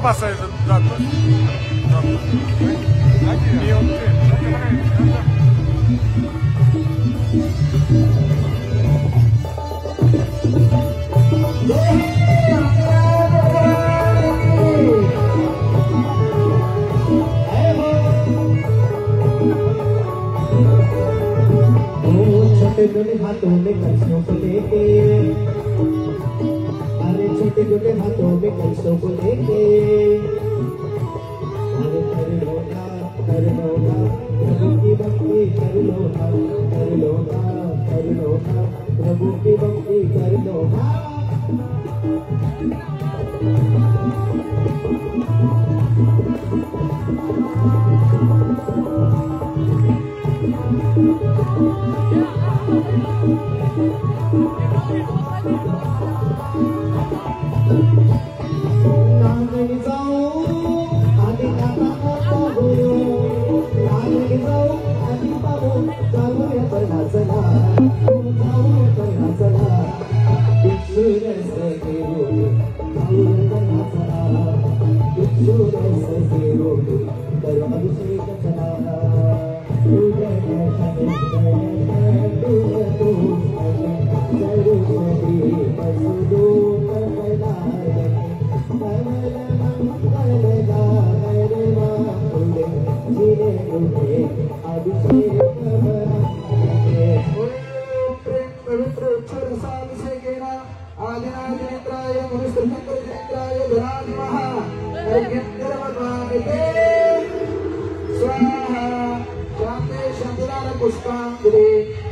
बसायचं जातो छोटे हाथों में कलशों को लेके, अरे छोटे छोटे हाथों में कलशों को लेके, अरे कर लो ना प्रभु की भक्ति कर लो ना, कर लो ना प्रभु की भक्ति कर लो ना।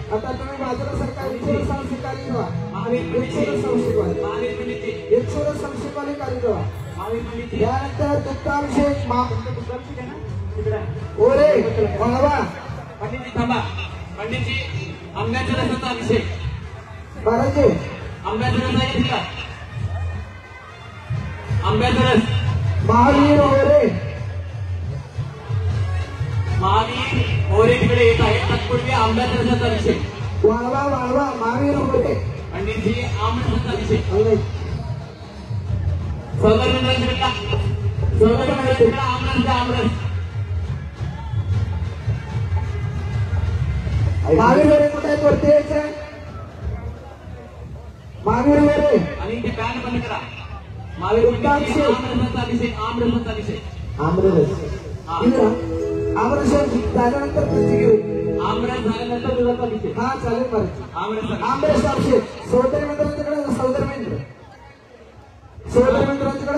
आता तुम्ही बाजूला सरकार इच्छुक संशयकारी ठेवा, इच्छुक संशयकारी कार्य ठेवा। त्यानंतर दुग्धाभिषेक ओरे बाबा पंडितजी थांबा, पंडितजी आंब्याच्या रसाचा अभिषेक महाराज आंब्याचा रस आहे का? आंब्याचा रस महावीर ओरे तिकडे येत आहे, तत्पूर्वी आंब्याच्या रसाचा अभिषेक वाळवा महावीर ओरे पंडितजी आंब्याचा अभिषेक सौदर्य आमरस महावीर ओरे कुठे करते महावीर ओरे आणि ते पॅन बंद करा। महावीर आमरसाचा अभिषेक आमरस झाल्यानंतर आमरस झाल्यानंतर दुधाचा अभिषेक हा चालेल बरं। आमरस अभिषेक सौदर्य मंत्रांच्याकडे सौदर्य मंत्रांच्याकडे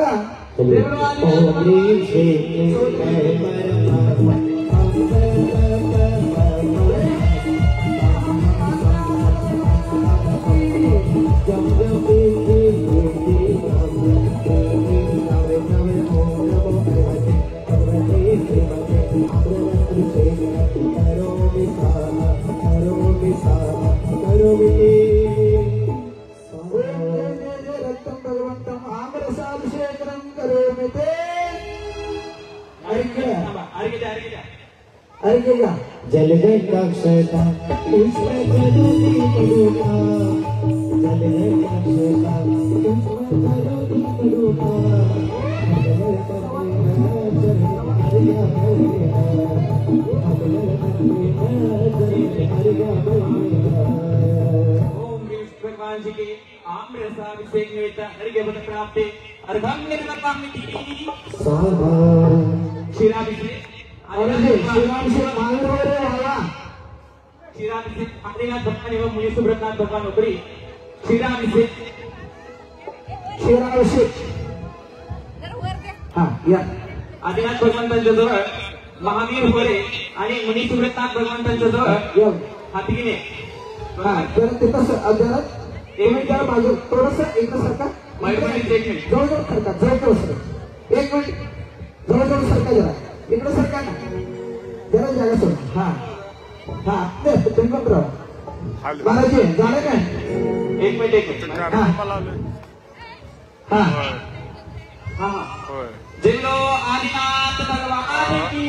जल दक्षता उसमें जलोगी पड़ूंगा, जल दक्षता उसमें जलोगी पड़ूंगा, भगवान जी के आम्रसाभिषेक निमित्त अर्घ्य पद प्राप्ते अर्घांगिर्वपामिति क्षीराभिषेक क्षीराभिषेक आदिनाथ भगवान एवं मुनि सुब्रतनाथ भगवान उपरी क्षीराभिषेक आदिनाथ भगवंतांच्या जवळ महावीर होरे आणि मुनी सुब्रतनाथ भगवंतांच्या जवळ हातगिने बाजू थोडस एकदा सरका जवळजवळ सरका जवळजवळ सर एक मिनिट जवळजवळ सरका जरा इकडे सरका ना जरा जागा सोड हा तुम्ही पण राहा बालाजी झालं काय एक मिनिट जिल्लो आदिनाथ भगवान की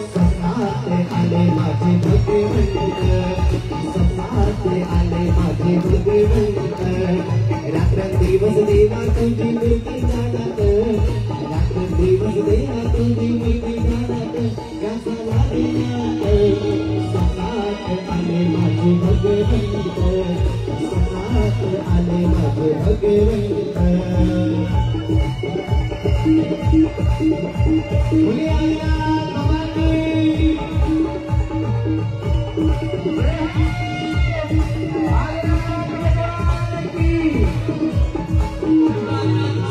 साऱ्या स्वप्नात आले माझे भगवंत स्वप्नात आले माझे भगवंत रात्रंदिवस देवा तुझी मूर्ती जाणत रात्रंदिवस देवा तुझी मूर्ती जाणत याचा लागेनात स्वप्नात आले माझे भगवंत स्वप्नात आले माझे भगवंत मुली आल्या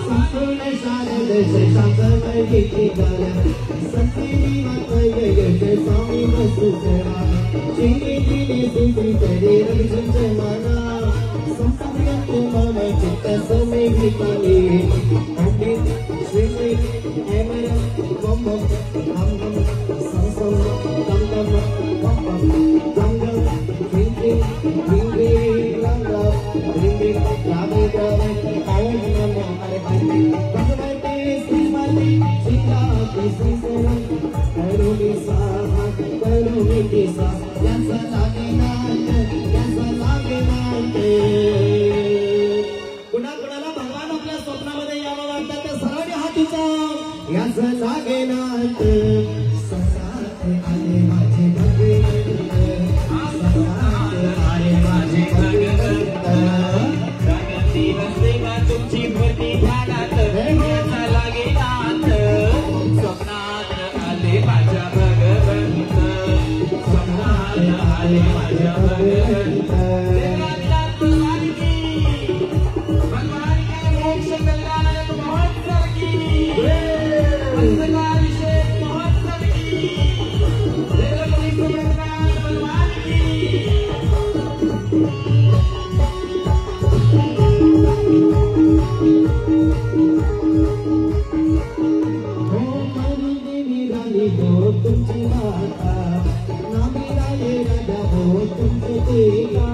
संपूर्ण शारद शांतमयी गाल्या संस्कृती मातय स्वामी वसुदेवा श्री दिने सुश्री करे रविचंद्रमाना संपूर्ण मम चित्त समेघितानि पंडित श्री हेमर बम बम हम हम सम सम दम दम बम बम दम दम ring ring lam lam ring ring rame rame om namo hare bhagavate srimati srimati srisaram karuni sa yasa lagenat कुणाला भगवान आपल्या स्वप्नामध्ये यावं वाटतं तर सर्वांनी हात उंचावा यासा लागेनात स्वप्नात आले माझे भगवंत तुमची भरती ध्यानात याचा लागेनात स्वप्नात आले माझ्या भगवंत स्वप्नात आले माझ्या भगवंत भगवान के मोक्ष कल्याण महोत्सव की अभिषेक महोत्सव की भगवान की हो तुमची माता नामीरा ये राजा हो तुमचे देवा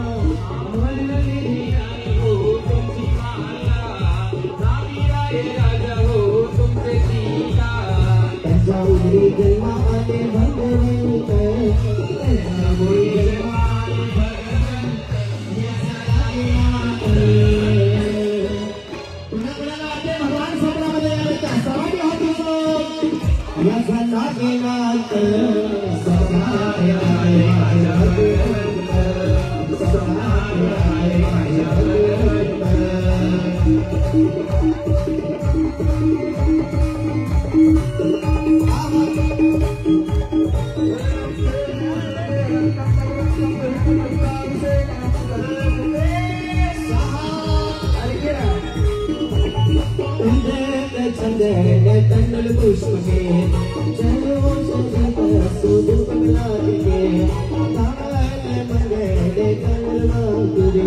हो तुमची माता नामीरा ये राजा हो तुमचे सीता त्याच्या उदरी जन्मा आले भगवंत त्याच्या उदरी जन्मा आले भगवंत कुणाला वाटते भगवान स्वप्नामध्ये आले त्या सर्वांनी हात उचलून याचा लागेनात स्वप्नात आले माझे भगवंत स्वप्नात आले माझे भगवंत तंडल पुष्पके चलो संगीत सुधु कमलादिके तावल मंगले कलमातुरे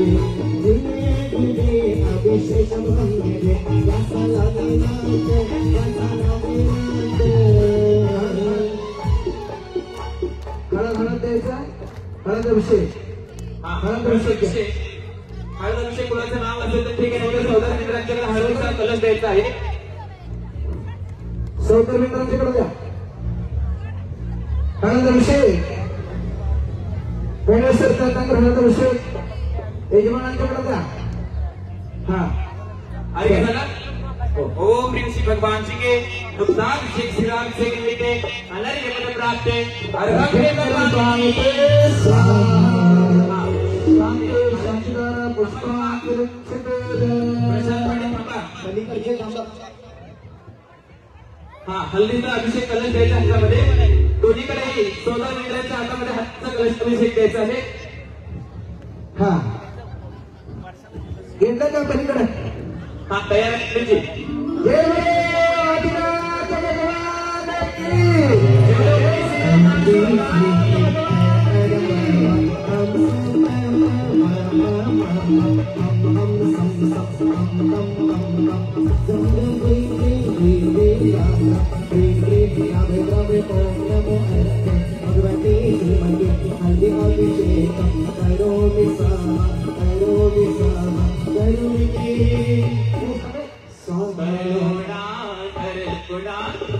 दिने दिने अभिषेकम मंगले यासा लागेनात यासा लागेनात हळद द्यायचा हळद अभिषेक हळद अभिषेक कुणाचं नाव असेल तर ठीक आहे नाही तर सौदार मित्रांच्याकडे हळदीचा कलश द्यायचा आहे सौदार मित्रांच्याकडे द्या हळद अभिषेक गणेश सरकारचा हळद अभिषेक यजमानांच्याकडे द्या हा आगे चला ओम ह्रीं श्री भगवान जी के दुग्धाभिषेक शिराभिषेक निमित्ते अनर्घ्य पद प्राप्त अर्घ्य भगवान के शांतीदारा पुष्पांकुरिक्षित हा हल्दीचा अभिषेक कलश द्यायचा हातामध्ये दोन्हीकडेही सोदर मित्रांच्या हातामध्ये हातचा कलश अभिषेक द्यायचा आहे हा घेतलं का पलीकडे हा तयार आहे तुझी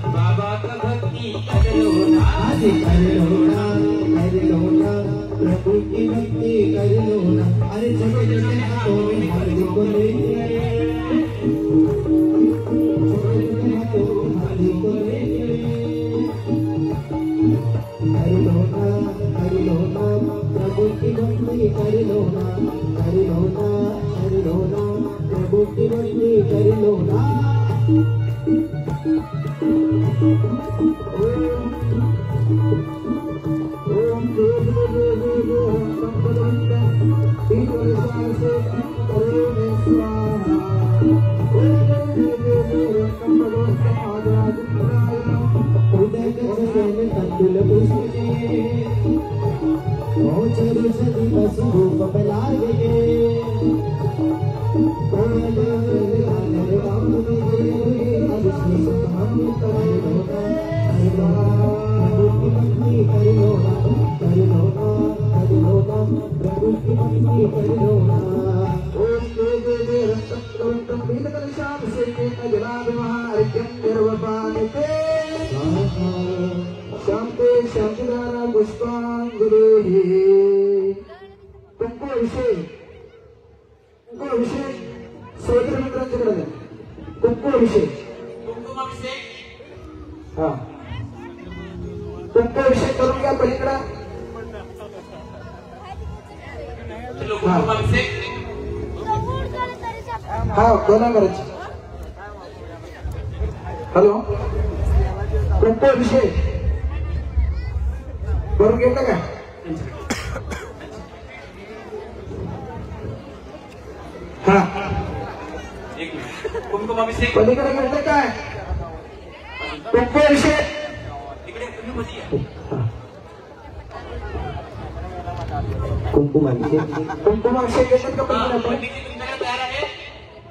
बाबा का भक्ति करो ना कर लो ना प्रभु की भक्ति कर लो ना। अरे छोटे छोटे हाथों में हल्दी को लेके छोटे छोटे हाथों में हल्दी को लेके कर लो ना प्रभु की भक्ति कर लो ना प्रभु की भक्ति कर लो ना। कुंकुमाभिषेक करून घ्या पलीकडा. हा कोणा करायची. हॅलो कुंकुमाभिषेक करून घेतला का. हा कुंकुमाभिषेक पलीकडे घेतलं काय. कुंकुमाभिषेक कुंकुमाभिषेक घेतात का पलीकडे. तयार आहे.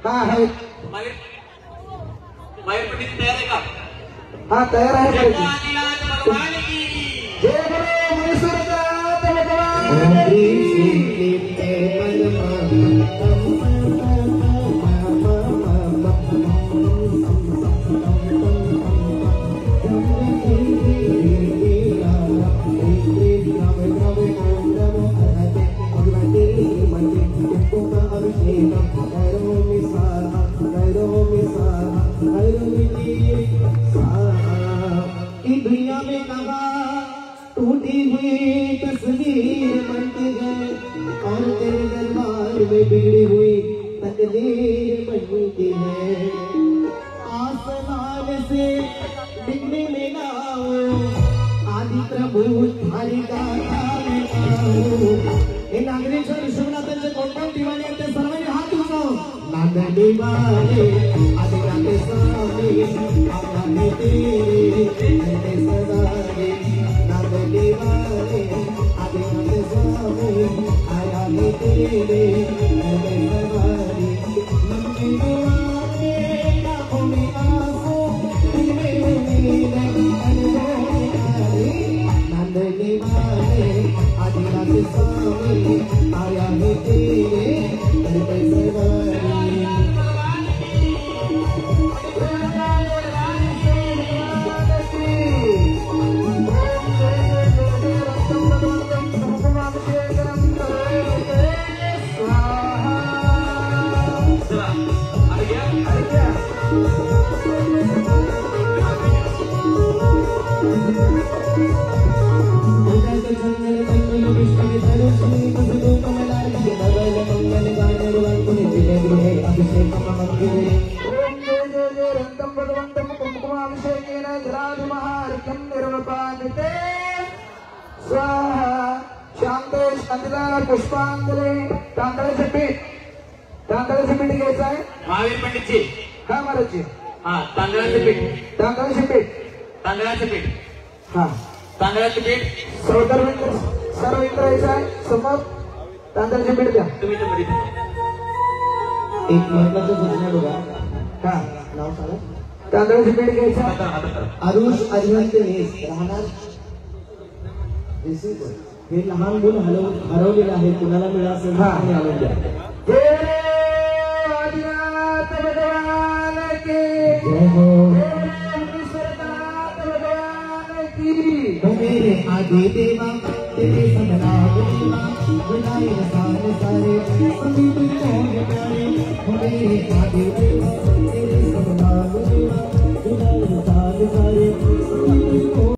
हा आहे. माहेर पंडित तयार आहे का. हा तयार आहे. भगवान की जय बोलो महेश्वरनाथ भगवान दुनिया में कहा टूटी हुई तस्वीर बनती है और तेरे दरबार में बिगड़ी हुई तकदीर बनती है. आसमान से बिगड़े में ना हो आदि प्रभु थारी गाथा में गाओ. हे नागरेश्वर विश्वनाथांचे कोण दिवाणी आहेत ते सर्वांनी हात उचलून नाद दिवाणे आदि नाते स्वामी आम्ही तेरे सदारे नाद दिवाणे आदि नाते स्वामी आया हे तेरे सदारे मंदिर दुआरे आंखों में आंसू दिल में उम्मीद नाद दिवाणे आदि नाते स्वामी आया हे तेरे सदारे. पुष्पांजली. तांदळाचे पीठ घ्यायचं आहे. महावीर पंडितजी. हा महाराजजी. हा तांदळाचे पीठ. तांदळाचं पीठ. हा तांदळाचं पीठ. सर्व विक्रायचं आहे. समोर तांदळाचे पीठ द्या. तुम्ही तर मध्ये एक महत्वाचं सूचना बघा. हा नाव सांगा. तांदळाचे पीठ घ्यायचं. आरुष अजिंक्य राहणार हे लहान मुलं हरवलेलं आहे. कुणाला मिळा असेल आणि आणून द्या. आदिनाथ भगवान की जय हो. विश्वनाथ भगवान की. आदि देवा तेरे संगलाप देवा बुलाए सारे सारे संगीत को प्यारे हो मेरे आदि देवा